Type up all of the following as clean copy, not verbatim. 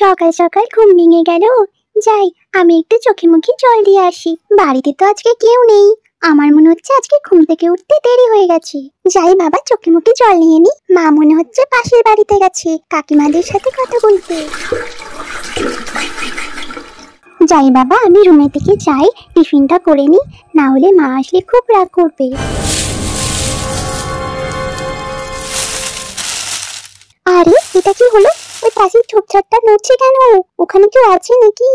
সকাল সকাল ঘুম ভেঙে গেল। যাই, আমি একটু চোখে মুখে জল দিয়ে আসি। বাড়িতে তো আজকে কেউ নেই। আমার মনে হচ্ছে আজকে ঘুম থেকে উঠতে দেরি হয়ে গেছে। যাই বাবা, চোখে মুখে জল নিয়ে নি। মা মনে হচ্ছে পাশের বাড়িতে গেছে কাকিমাদের সাথে কথা বলতে। যাই বাবা, আমি রুমে থেকে যাই, টিফিনটা করে নি, না হলে মা আসলে খুব রাগ করবে। আরে এটা কি হলো? ওই পাশের ঝোপঝাড়টা নড়ছে কেন? ওখানে কেউ আছে নাকি?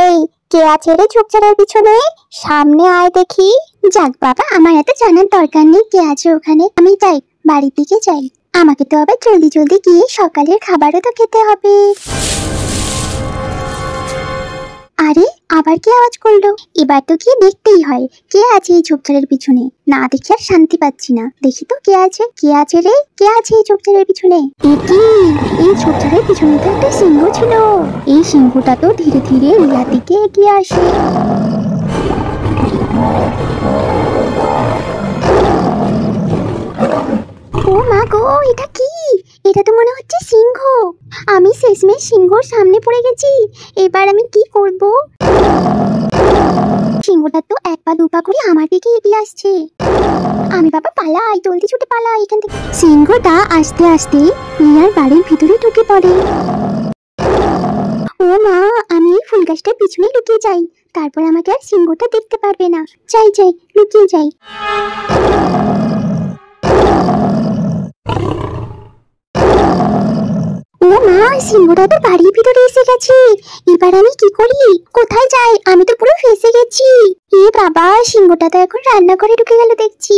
এই, কে আছে রে ঝোপঝাড়ের পিছনে? সামনে আয় দেখি। যাক বাবা, আমার এত জানার দরকার নেই কে আছে ওখানে। আমি যাই, বাড়ির দিকে যাই। আমাকে তো আবার জলদি জলদি গিয়ে সকালের খাবারও তো খেতে হবে। আরে আবার কে আওয়াজ করলো? এবার তো গিয়ে দেখতেই হয় কে আছে এই ঝোপঝাড়ের পিছনে। না দেখে আর শান্তি পাচ্ছি না। দেখি তো কে আছে। কে আছে রে? কে আছে এই ঝোপঝাড়ের পিছনে? এই ঝোপঝাড়ের পিছনে তো একটা সিংহ ছিল। এই সিংহটা তো ধীরে ধীরে রিয়ার দিকে এগিয়ে আসে। ও মা গো, এটা কি? এটা তো মনে হচ্ছে সিংহ। আমি শেষমেশ সিংহর সামনে পড়ে গেছি। এবার আমি কি করব? সিংহটা তো এক পা দু পা করে আমার দিকে এগিয়ে আসছে। আমি বাবা পালাই, জলদি ছুটে পালাই এখান থেকে। সিংহটা আস্তে আস্তে রিয়ার বাড়ির ভিতরে ঢুকে পড়ে। ও মা, আমি এই ফুল গাছটার পিছনে লুকিয়ে যাই, তারপর আমাকে আর সিংহটা দেখতে পারবে না। যাই যাই, লুকিয়ে যাই। ও মা, সিংহটা তো বাড়ির ভিতরে এসে গেছে। এবার আমি কি করি? কোথায় যাই? আমি তো পুরো ফেঁসে গেছি। এ বাবা, সিংহটা তো এখন রান্নাঘরে ঢুকে গেল দেখছি।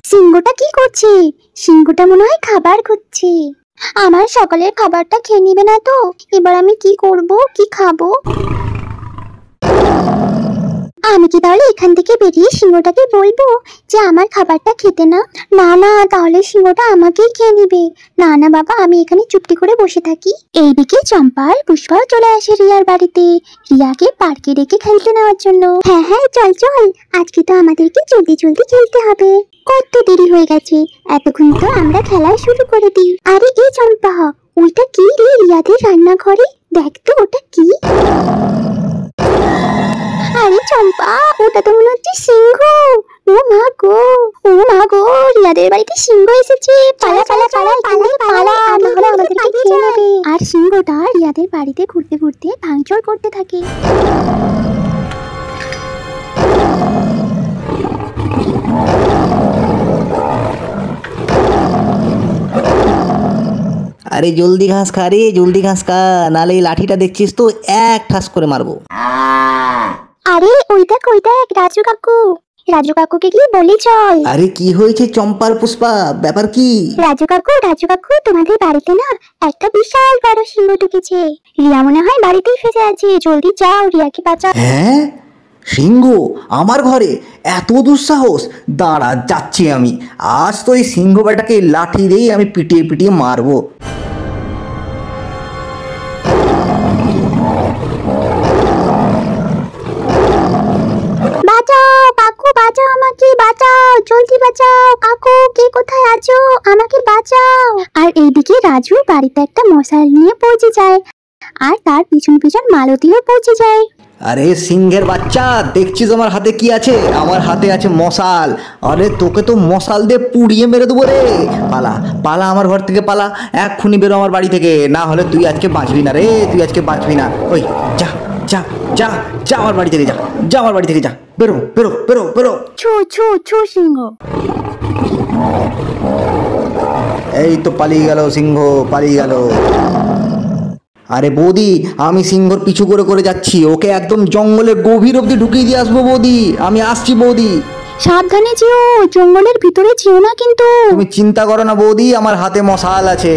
সিংহটা কি করছে? সিংহটা মনে হয় খাবার খুঁজছে। আমার সকালের খাবারটা খেয়ে নিবে না তো? এবার আমি কি করব? কি খাবো? আমি কি তাহলে এখান থেকে বেরিয়ে সিংহটাকে বলবো যে আমার খাবারটা খেতে না? না না, তাহলে সিংহটা আমাকেই খেয়ে নিবে। না না বাবা, আমি এখানে চুপটি করে বসে থাকি। এইদিকে চম্পা আর পুষ্পাও চলে আসে রিয়ার বাড়িতে, রিয়াকে পার্কে ডেকে খেলতে নেওয়ার জন্য। হ্যাঁ হ্যাঁ, চল চল, আজকে তো আমাদেরকে জলদি জলদি খেলতে হবে। কত দেরি হয়ে গেছে, এতক্ষণ তো আমরা খেলা শুরু করে দিই। আরে এই চম্পা, ওইটা কি রে রিয়াদের রান্নাঘরে? দেখ তো ওটা কি। আরে চম্পা, ওটা তো মনে হচ্ছে সিংহ। ও মা গো, ও মা গো, রিয়াদের বাড়িতে সিংহ এসেছে। পালা পালা পালা পালা পালা, না হলে আমাদেরকে খেয়ে নেবে। আর সিংহটা রিয়াদের বাড়িতে ঘুরতে ঘুরতে ভাঙচুর করতে থাকে। আরে জলদি ঘাস খা রে, জলদি ঘাস খা, নালে এই লাঠিটা দেখছিস তো এক ঠাস করে মারবো। আরে ওই দেখ রাজু কাকু। রাজু কাকুকে গিয়ে বলি চল। আরে কি হয়েছে চম্পার পুষ্পা, ব্যাপার কি? রাজু কাকু, তোমাদের বাড়িতে না একটা বিশাল বড় সিংহ ঢুকেছে। রিয়া মনে হয় বাড়িতেই ফেসে আছে, জলদি যাও, রিয়াকে বাঁচাও। হ্যাঁ, সিংহ আমার ঘরে? এত দুঃসাহস! দাঁড়া, যাচ্ছি আমি। আজ তো এই সিংহ বেটাকে লাঠি দিয়ে আমি পিটিয়ে পিটিয়ে মারবো। বাঁচাও কাকু, বাঁচাও, আমাকে বাঁচাও, জলদি বাঁচাও। কাকু, কে কোথায় আছো? আমাকে বাঁচাও। আর এইদিকে রাজু বাড়িতে একটা মশাল নিয়ে পৌঁছে যায়, আর তার পিছন পিছন মালতীও পৌঁছে যায়। আরে সিংহের বাচ্চা, দেখছিস আমার হাতে কি আছে? আমার হাতে আছে মশাল। আরে তোকে তো মশাল দিয়ে পুড়িয়ে মেরে দেবো রে। পালা পালা, আমার ঘর থেকে পালা, এক্ষুনি বেরো আমার বাড়ি থেকে, না হলে তুই আজকে বাঁচবি না রে, তুই আজকে বাঁচবি না। ওই যা যা যা যা, আমার বাড়ি থেকে যা, যা আমার বাড়ি থেকে যা, বেরো বেরো বেরো বেরো। ছু ছু ছু সিংহ। এই তো পালিয়ে গেল সিংহ, পালিয়ে গেল। আরে বৌদি, আমি সিংহর পিছু করে করে যাচ্ছি, ওকে একদম জঙ্গলের গভীর অবধি ঢুকিয়ে দিয়ে আসবো বৌদি। আমি আসছি বৌদি। সাবধানে যেও, জঙ্গলের ভিতরে যেও না কিন্তু। তুমি চিন্তা করো না বৌদি, আমার হাতে মশাল আছে।